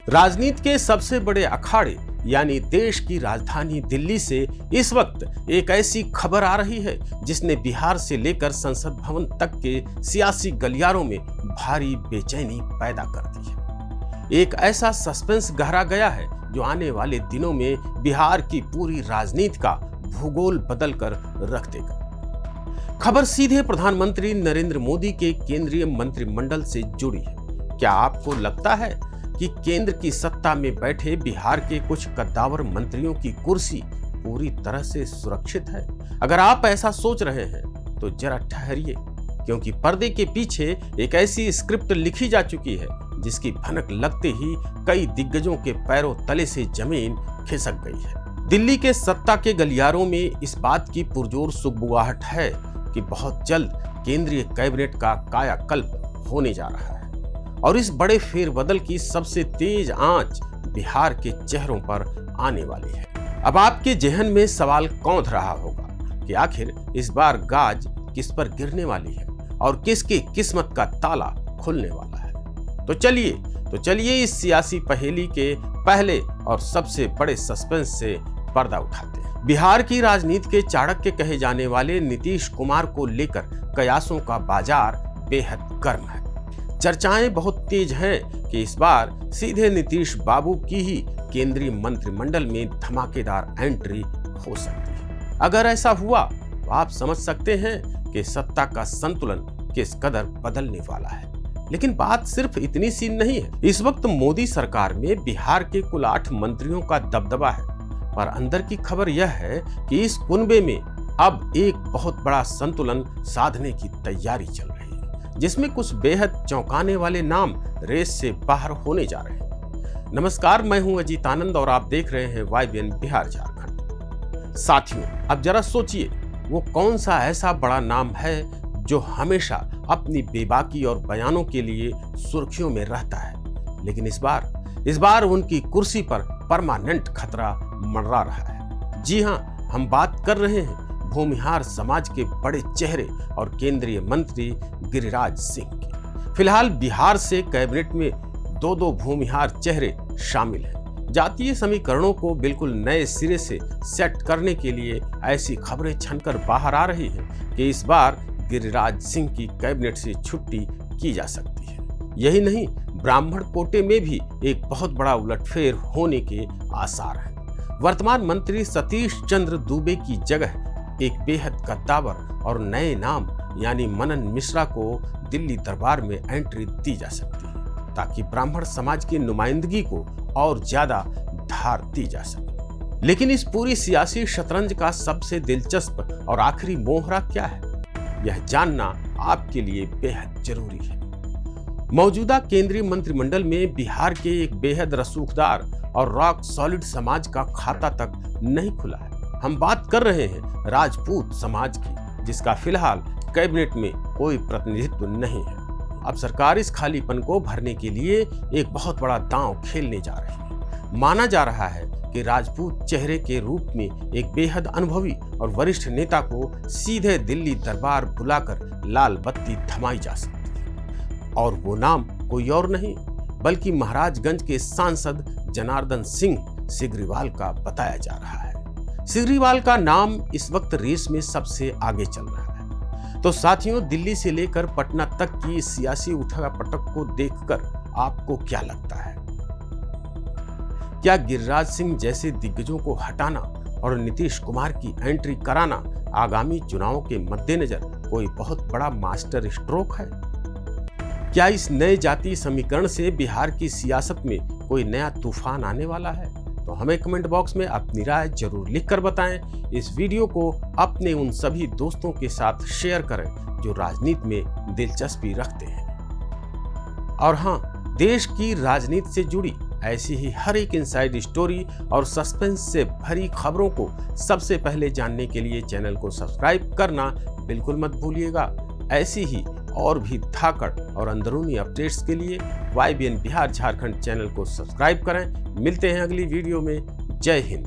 राजनीति के सबसे बड़े अखाड़े यानी देश की राजधानी दिल्ली से इस वक्त एक ऐसी खबर आ रही है जिसने बिहार से लेकर संसद भवन तक के सियासी गलियारों में भारी बेचैनी पैदा कर दी है। एक ऐसा सस्पेंस गहरा गया है जो आने वाले दिनों में बिहार की पूरी राजनीति का भूगोल बदल कर रख देगा। खबर सीधे प्रधानमंत्री नरेंद्र मोदी के केंद्रीय मंत्रिमंडल से जुड़ी है। क्या आपको लगता है कि केंद्र की सत्ता में बैठे बिहार के कुछ कद्दावर मंत्रियों की कुर्सी पूरी तरह से सुरक्षित है? अगर आप ऐसा सोच रहे हैं तो जरा ठहरिए, क्योंकि पर्दे के पीछे एक ऐसी स्क्रिप्ट लिखी जा चुकी है जिसकी भनक लगते ही कई दिग्गजों के पैरों तले से जमीन खिसक गई है। दिल्ली के सत्ता के गलियारों में इस बात की पुरजोर सुगबुगाहट है कि बहुत जल्द केंद्रीय कैबिनेट का कायाकल्प होने जा रहा है और इस बड़े फेरबदल की सबसे तेज आंच बिहार के चेहरों पर आने वाली है। अब आपके जहन में सवाल कौंध रहा होगा कि आखिर इस बार गाज किस पर गिरने वाली है और किसकी किस्मत का ताला खुलने वाला है। तो चलिए इस सियासी पहेली के पहले और सबसे बड़े सस्पेंस से पर्दा उठाते हैं। बिहार की राजनीति के चाणक्य कहे जाने वाले नीतीश कुमार को लेकर कयासों का बाजार बेहद गर्म है। चर्चाएं बहुत तेज हैं कि इस बार सीधे नीतीश बाबू की ही केंद्रीय मंत्रिमंडल में धमाकेदार एंट्री हो सकती है। अगर ऐसा हुआ तो आप समझ सकते हैं कि सत्ता का संतुलन किस कदर बदलने वाला है। लेकिन बात सिर्फ इतनी सी नहीं है। इस वक्त मोदी सरकार में बिहार के कुल 8 मंत्रियों का दबदबा है, पर अंदर की खबर यह है कि इस कुनबे में अब एक बहुत बड़ा संतुलन साधने की तैयारी चल रही है, जिसमें कुछ बेहद चौंकाने वाले नाम रेस से बाहर होने जा रहे हैं। नमस्कार, मैं हूं अजीत आनंद और आप देख रहे हैं YBN बिहार झारखंड। साथियों, अब जरा सोचिए वो कौन सा ऐसा बड़ा नाम है जो हमेशा अपनी बेबाकी और बयानों के लिए सुर्खियों में रहता है, लेकिन इस बार उनकी कुर्सी पर परमानेंट खतरा मंडरा रहा है। जी हां, हम बात कर रहे हैं भूमिहार समाज के बड़े चेहरे और केंद्रीय मंत्री गिरिराज सिंह की। फिलहाल बिहार से कैबिनेट में 2 भूमिहार चेहरे शामिल हैं। जातीय समीकरणों को बिल्कुल नए सिरे से सेट करने के लिए ऐसी खबरें छनकर बाहर आ रही हैं कि इस बार गिरिराज सिंह की कैबिनेट से छुट्टी की जा सकती है। यही नहीं, ब्राह्मण कोटे में भी एक बहुत बड़ा उलटफेर होने के आसार हैं। वर्तमान मंत्री सतीश चंद्र दुबे की जगह एक बेहद कद्दावर और नए नाम यानी मनन मिश्रा को दिल्ली दरबार में एंट्री दी जा सकती है, ताकि ब्राह्मण समाज की नुमाइंदगी को और ज्यादा धार दी जा सके। लेकिन इस पूरी सियासी शतरंज का सबसे दिलचस्प और आखिरी मोहरा क्या है, यह जानना आपके लिए बेहद जरूरी है। मौजूदा केंद्रीय मंत्रिमंडल में बिहार के एक बेहद रसूखदार और रॉक सॉलिड समाज का खाता तक नहीं खुला है। हम बात कर रहे हैं राजपूत समाज की, जिसका फिलहाल कैबिनेट में कोई प्रतिनिधित्व नहीं है। अब सरकार इस खालीपन को भरने के लिए एक बहुत बड़ा दांव खेलने जा रही है। माना जा रहा है कि राजपूत चेहरे के रूप में एक बेहद अनुभवी और वरिष्ठ नेता को सीधे दिल्ली दरबार बुलाकर लाल बत्ती थमाई जा सकती है, और वो नाम कोई और नहीं बल्कि महाराजगंज के सांसद जनार्दन सिंह सिग्रीवाल का बताया जा रहा है। सिग्रीवाल का नाम इस वक्त रेस में सबसे आगे चल रहा है। तो साथियों, दिल्ली से लेकर पटना तक की सियासी उठापटक को देखकर आपको क्या लगता है? क्या गिरिराज सिंह जैसे दिग्गजों को हटाना और नीतीश कुमार की एंट्री कराना आगामी चुनावों के मद्देनजर कोई बहुत बड़ा मास्टर स्ट्रोक है? क्या इस नए जातीय समीकरण से बिहार की सियासत में कोई नया तूफान आने वाला है? तो हमें कमेंट बॉक्स में अपनी राय जरूर लिखकर बताएं। इस वीडियो को अपने उन सभी दोस्तों के साथ शेयर करें जो राजनीति में दिलचस्पी रखते हैं। और हां, देश की राजनीति से जुड़ी ऐसी ही हर एक इनसाइड स्टोरी और सस्पेंस से भरी खबरों को सबसे पहले जानने के लिए चैनल को सब्सक्राइब करना बिल्कुल मत भूलिएगा। ऐसी ही और भी धाकड़ और अंदरूनी अपडेट्स के लिए YBN बिहार झारखंड चैनल को सब्सक्राइब करें। मिलते हैं अगली वीडियो में। जय हिंद।